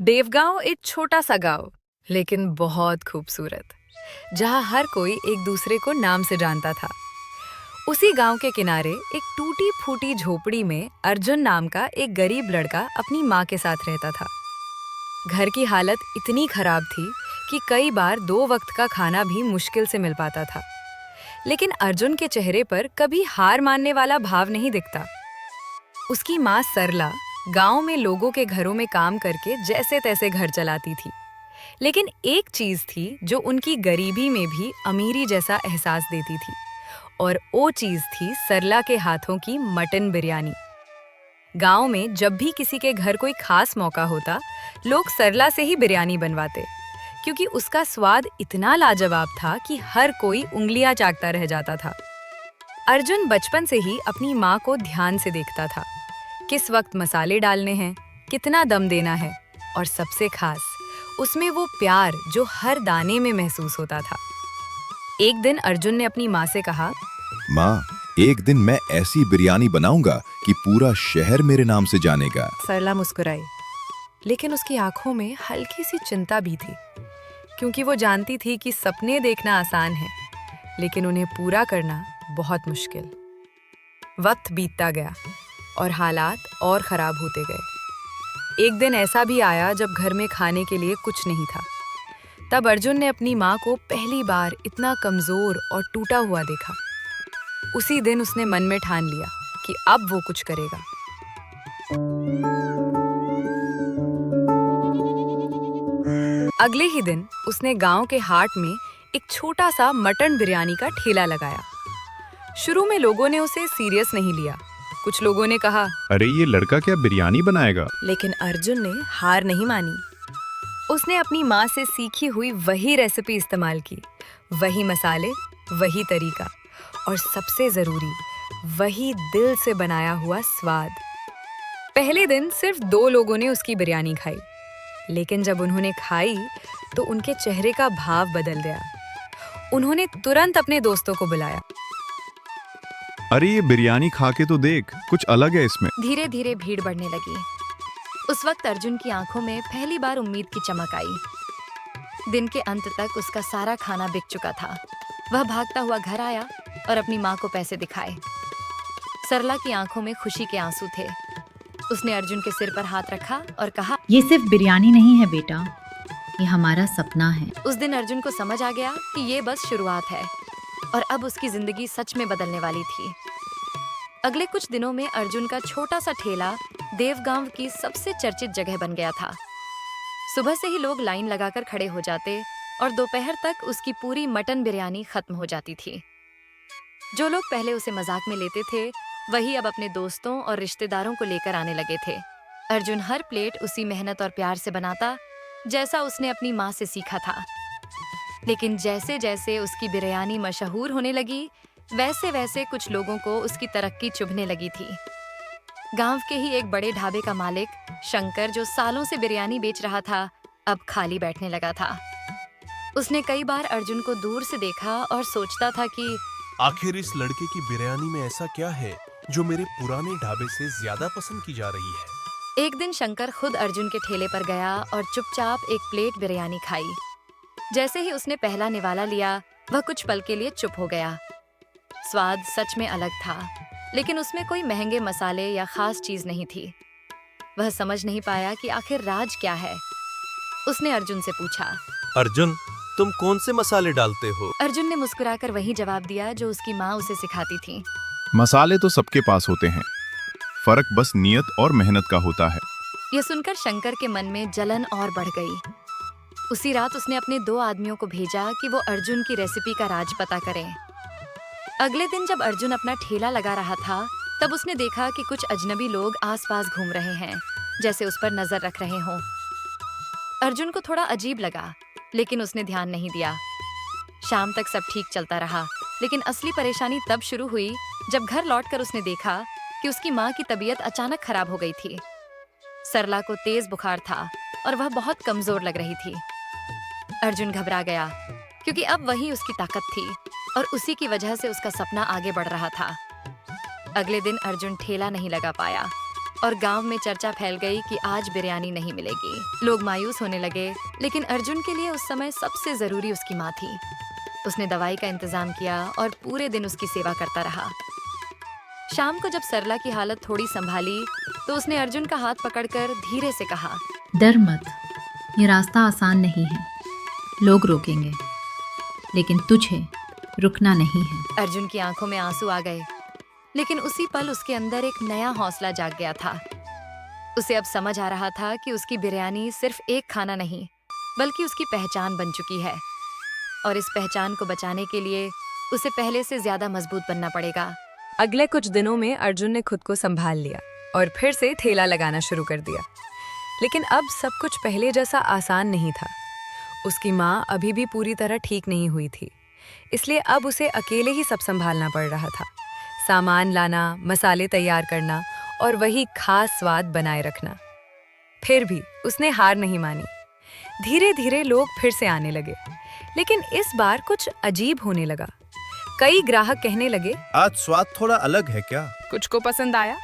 देवगांव एक छोटा सा गांव, लेकिन बहुत खूबसूरत, जहां हर कोई एक दूसरे को नाम से जानता था। उसी गांव के किनारे एक टूटी फूटी झोपड़ी में अर्जुन नाम का एक गरीब लड़का अपनी माँ के साथ रहता था। घर की हालत इतनी खराब थी कि कई बार 2 वक्त का खाना भी मुश्किल से मिल पाता था। लेकिन अर्जुन के चेहरे पर कभी हार मानने वाला भाव नहीं दिखता। उसकी माँ सरला गांव में लोगों के घरों में काम करके जैसे तैसे घर चलाती थी। लेकिन एक चीज थी जो उनकी गरीबी में भी अमीरी जैसा एहसास देती थी, और वो चीज थी सरला के हाथों की मटन बिरयानी। गांव में जब भी किसी के घर कोई खास मौका होता, लोग सरला से ही बिरयानी बनवाते, क्योंकि उसका स्वाद इतना लाजवाब था कि हर कोई उंगलियां चाटता रह जाता था। अर्जुन बचपन से ही अपनी माँ को ध्यान से देखता था, किस वक्त मसाले डालने हैं, कितना दम देना है, और सबसे खास उसमें वो प्यार जो हर दाने में महसूस होता था। एक दिन अर्जुन ने अपनी माँ से कहा, माँ, एक दिन मैं ऐसी बिरयानी बनाऊंगा कि पूरा शहर मेरे नाम से जानेगा। सरला मुस्कुराई, लेकिन उसकी आंखों में हल्की सी चिंता भी थी, क्योंकि वो जानती थी कि सपने देखना आसान है, लेकिन उन्हें पूरा करना बहुत मुश्किल। वक्त बीतता गया और हालात और खराब होते गए। एक दिन ऐसा भी आया जब घर में खाने के लिए कुछ नहीं था। तब अर्जुन ने अपनी माँ को पहली बार इतना कमजोर और टूटा हुआ देखा। उसी दिन उसने मन में ठान लिया कि अब वो कुछ करेगा। अगले ही दिन उसने गांव के हाट में एक छोटा सा मटन बिरयानी का ठेला लगाया। शुरू में लोगों ने उसे सीरियस नहीं लिया। कुछ लोगों ने कहा, अरे ये लड़का क्या बिरयानी बनाएगा? लेकिन अर्जुन ने हार नहीं मानी। उसने अपनी माँ से सीखी हुई वही रेसिपी इस्तेमाल की, वही मसाले, वही तरीका, और सबसे जरूरी वही दिल से बनाया हुआ स्वाद। पहले दिन सिर्फ 2 लोगों ने उसकी बिरयानी खाई, लेकिन जब उन्होंने खाई तो उनके चेहरे का भाव बदल गया। उन्होंने तुरंत अपने दोस्तों को बुलाया। अरे ये बिरयानी खा के तो देख, कुछ अलग है इसमें। धीरे धीरे भीड़ बढ़ने लगी। उस वक्त अर्जुन की आंखों में पहली बार उम्मीद की चमक आई। दिन के अंत तक उसका सारा खाना बिक चुका था। वह भागता हुआ घर आया और अपनी माँ को पैसे दिखाए। सरला की आंखों में खुशी के आंसू थे। उसने अर्जुन के सिर पर हाथ रखा और कहा, ये सिर्फ बिरयानी नहीं है बेटा, ये हमारा सपना है। उस दिन अर्जुन को समझ आ गया कि ये बस शुरुआत है और अब उसकी जिंदगी सच में बदलने वाली थी। अगले कुछ दिनों में अर्जुन का छोटा सा ठेला देवगांव की सबसे चर्चित जगह बन गया था। सुबह से ही लोग लाइन लगाकर खड़े हो जाते और दोपहर तक उसकी पूरी मटन बिरयानी खत्म हो जाती थी। जो लोग पहले उसे मजाक में लेते थे, वही अब अपने दोस्तों और रिश्तेदारों को लेकर आने लगे थे। अर्जुन हर प्लेट उसी मेहनत और प्यार से बनाता जैसा उसने अपनी माँ से सीखा था। लेकिन जैसे जैसे उसकी बिरयानी मशहूर होने लगी, वैसे वैसे कुछ लोगों को उसकी तरक्की चुभने लगी थी। गांव के ही एक बड़े ढाबे का मालिक शंकर, जो सालों से बिरयानी बेच रहा था, अब खाली बैठने लगा था। उसने कई बार अर्जुन को दूर से देखा और सोचता था कि आखिर इस लड़के की बिरयानी में ऐसा क्या है जो मेरे पुराने ढाबे से ज्यादा पसंद की जा रही है। एक दिन शंकर खुद अर्जुन के ठेले पर गया और चुपचाप एक प्लेट बिरयानी खाई। जैसे ही उसने पहला निवाला लिया, वह कुछ पल के लिए चुप हो गया। स्वाद सच में अलग था, लेकिन उसमें कोई महंगे मसाले या खास चीज नहीं थी। वह समझ नहीं पाया कि आखिर राज क्या है। उसने अर्जुन से पूछा, अर्जुन, तुम कौन से मसाले डालते हो? अर्जुन ने मुस्कुराकर वही जवाब दिया जो उसकी माँ उसे सिखाती थी। मसाले तो सबके पास होते हैं, फर्क बस नियत और मेहनत का होता है। यह सुनकर शंकर के मन में जलन और बढ़ गई। उसी रात उसने अपने 2 आदमियों को भेजा कि वो अर्जुन की रेसिपी का राज पता करें। अगले दिन जब अर्जुन अपना ठेला लगा रहा था, तब उसने देखा कि कुछ अजनबी लोग आसपास घूम रहे हैं, जैसे उस पर नजर रख रहे हों। अर्जुन को थोड़ा अजीब लगा, लेकिन उसने ध्यान नहीं दिया। शाम तक सब ठीक चलता रहा, लेकिन असली परेशानी तब शुरू हुई जब घर लौटकर उसने देखा कि उसकी माँ की तबीयत अचानक खराब हो गई थी। सरला को तेज बुखार था और वह बहुत कमजोर लग रही थी। अर्जुन घबरा गया, क्योंकि अब वही उसकी ताकत थी और उसी की वजह से उसका सपना आगे बढ़ रहा था। अगले दिन अर्जुन ठेला नहीं लगा पाया, और गांव में चर्चा फैल गई कि आज बिरयानी नहीं मिलेगी। लोग मायूस होने लगे, लेकिन अर्जुन के लिए उस समय सबसे जरूरी उसकी माँ थी। उसने दवाई का इंतजाम किया और पूरे दिन उसकी सेवा करता रहा। शाम को जब सरला की हालत थोड़ी संभाली तो उसने अर्जुन का हाथ पकड़कर धीरे से कहा, डर मत, ये रास्ता आसान नहीं है। लोग रोकेंगे, लेकिन तुझे रुकना नहीं है। अर्जुन की आंखों में आंसू आ गए, लेकिन उसी पल उसके अंदर एक नया हौसला जाग गया था। उसे अब समझ आ रहा था कि उसकी बिरयानी सिर्फ एक खाना नहीं, बल्कि उसकी पहचान बन चुकी है, और इस पहचान को बचाने के लिए उसे पहले से ज्यादा मजबूत बनना पड़ेगा। अगले कुछ दिनों में अर्जुन ने खुद को संभाल लिया और फिर से ठेला लगाना शुरू कर दिया। लेकिन अब सब कुछ पहले जैसा आसान नहीं था। उसकी माँ अभी भी पूरी तरह ठीक नहीं हुई थी, इसलिए अब उसे अकेले ही सब संभालना पड़ रहा था। सामान लाना, मसाले तैयार करना और वही खास स्वाद बनाए रखना। फिर भी उसने हार नहीं मानी। धीरे धीरे लोग फिर से आने लगे, लेकिन इस बार कुछ अजीब होने लगा। कई ग्राहक कहने लगे, आज स्वाद थोड़ा अलग है क्या? कुछ को पसंद आया,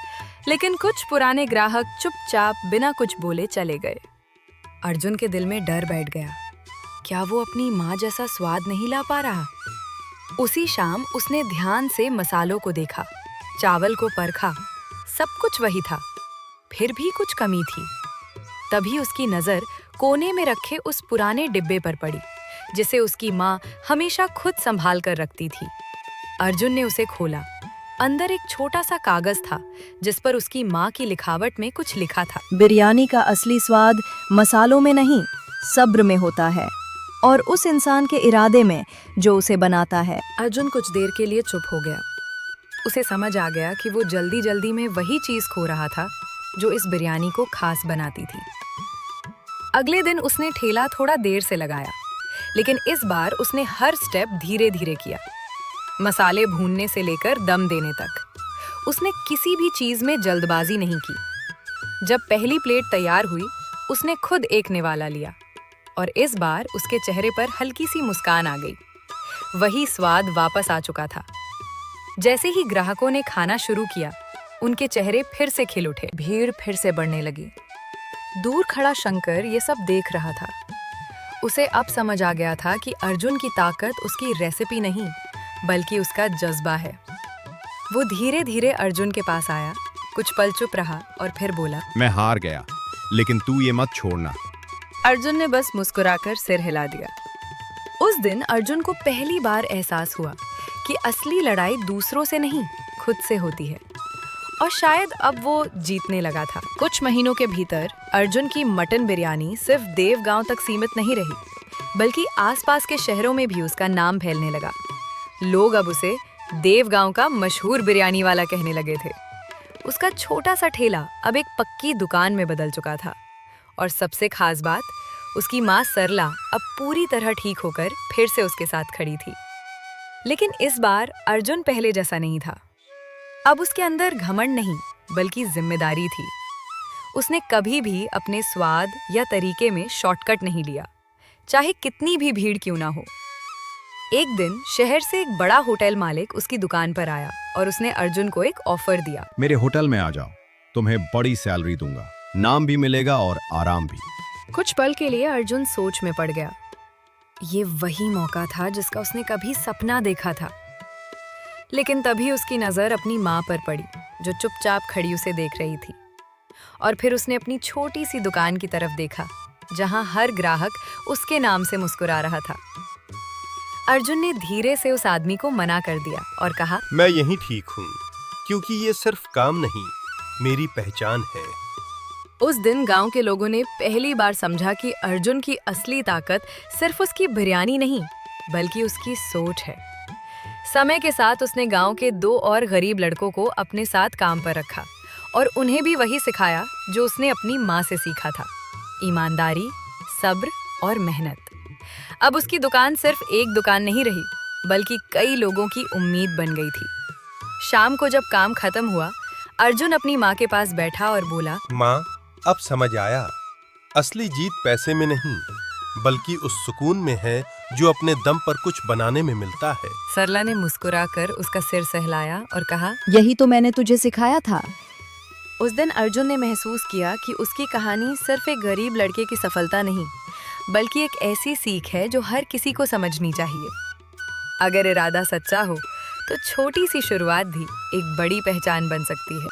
लेकिन कुछ पुराने ग्राहक चुपचाप बिना कुछ बोले चले गए। अर्जुन के दिल में डर बैठ गया। क्या वो अपनी माँ जैसा स्वाद नहीं ला पा रहा? उसी शाम उसने ध्यान से मसालों को देखा, चावल को परखा, सब कुछ वही था, फिर भी कुछ कमी थी। तभी उसकी नजर कोने में रखे उस पुराने डिब्बे पर पड़ी, जिसे उसकी माँ हमेशा खुद संभाल कर रखती थी। अर्जुन ने उसे खोला। अंदर एक छोटा सा कागज था, जिस पर उसकी माँ की लिखावट में कुछ लिखा था। बिरयानी का असली स्वाद मसालों में नहीं, सब्र में होता है, और उस इंसान के इरादे में जो उसे बनाता है। अर्जुन कुछ देर के लिए चुप हो गया। उसे समझ आ गया कि वो जल्दी जल्दी में वही चीज खो रहा था जो इस बिरयानी को खास बनाती थी। अगले दिन उसने ठेला थोड़ा देर से लगाया, लेकिन इस बार उसने हर स्टेप धीरे धीरे किया, मसाले भूनने से लेकर दम देने तक। उसने किसी भी चीज में जल्दबाजी नहीं की। जब पहली प्लेट तैयार हुई, उसने खुद एक निवाला लिया, और इस बार उसके चेहरे पर हल्की सी मुस्कान आ गई। वही स्वाद वापस आ चुका था। जैसे ही ग्राहकों ने खाना शुरू किया, उनके चेहरे फिर से खिल उठे। भीड़ फिर से बढ़ने लगी। दूर खड़ा शंकर ये सब देख रहा था। उसे अब समझ आ गया था कि अर्जुन की ताकत उसकी रेसिपी नहीं, बल्कि उसका जज्बा है। वो धीरे धीरे अर्जुन के पास आया, कुछ पल चुप रहा और फिर बोला, मैं हार गया, लेकिन तू ये मत छोड़ना। अर्जुन ने बस मुस्कुराकर सिर हिला दिया। उस दिन अर्जुन को पहली बार एहसास हुआ कि असली लड़ाई दूसरों से नहीं, खुद से होती है, और शायद अब वो जीतने लगा था। कुछ महीनों के भीतर अर्जुन की मटन बिरयानी सिर्फ देव गांव तक सीमित नहीं रही, बल्कि आसपास के शहरों में भी उसका नाम फैलने लगा। लोग अब उसे देव गांव का मशहूर बिरयानी वाला कहने लगे थे। उसका छोटा सा ठेला अब एक पक्की दुकान में बदल चुका था, और सबसे खास बात, उसकी माँ सरला अब पूरी तरह ठीक होकर फिर से उसके साथ खड़ी थी। लेकिन इस बार अर्जुन पहले जैसा नहीं था। अब उसके अंदर घमंड नहीं, बल्कि जिम्मेदारी थी। उसने कभी भी अपने स्वाद या तरीके में शॉर्टकट नहीं लिया, चाहे कितनी भी भीड़ क्यों ना हो। एक दिन शहर से एक बड़ा होटल मालिक उसकी दुकान पर आया और उसने अर्जुन को एक ऑफर दिया। मेरे होटल में आ जाओ, तुम्हें बड़ी सैलरी दूंगा, नाम भी मिलेगा और आराम भी। कुछ पल के लिए अर्जुन सोच में पड़ गया। ये वही मौका था जिसका उसने कभी सपना देखा था। लेकिन तभी उसकी नजर अपनी माँ पर पड़ी, जो चुपचाप खड़ी उसे देख रही थी। और फिर उसने अपनी छोटी सी दुकान की तरफ देखा, जहां हर ग्राहक उसके नाम से मुस्कुरा रहा था। अर्जुन ने धीरे से उस आदमी को मना कर दिया और कहा, मैं यहीं ठीक हूँ, क्योंकि ये सिर्फ काम नहीं, मेरी पहचान है। उस दिन गांव के लोगों ने पहली बार समझा कि अर्जुन की असली ताकत सिर्फ उसकी बिरयानी नहीं, बल्कि उसकी सोच है। समय के साथ उसने गांव के 2 और गरीब लड़कों को अपने साथ काम पर रखा और उन्हें भी वही सिखाया जो उसने अपनी माँ से सीखा था, ईमानदारी, सब्र और मेहनत। अब उसकी दुकान सिर्फ एक दुकान नहीं रही, बल्कि कई लोगों की उम्मीद बन गई थी। शाम को जब काम खत्म हुआ, अर्जुन अपनी माँ के पास बैठा और बोला, माँ, अब समझ आया, असली जीत पैसे में नहीं, बल्कि उस सुकून में है जो अपने दम पर कुछ बनाने में मिलता है। सरला ने मुस्कुराकर उसका सिर सहलाया और कहा, यही तो मैंने तुझे सिखाया था। उस दिन अर्जुन ने महसूस किया कि उसकी कहानी सिर्फ एक गरीब लड़के की सफलता नहीं, बल्कि एक ऐसी सीख है जो हर किसी को समझनी चाहिए। अगर इरादा सच्चा हो तो छोटी सी शुरुआत भी एक बड़ी पहचान बन सकती है।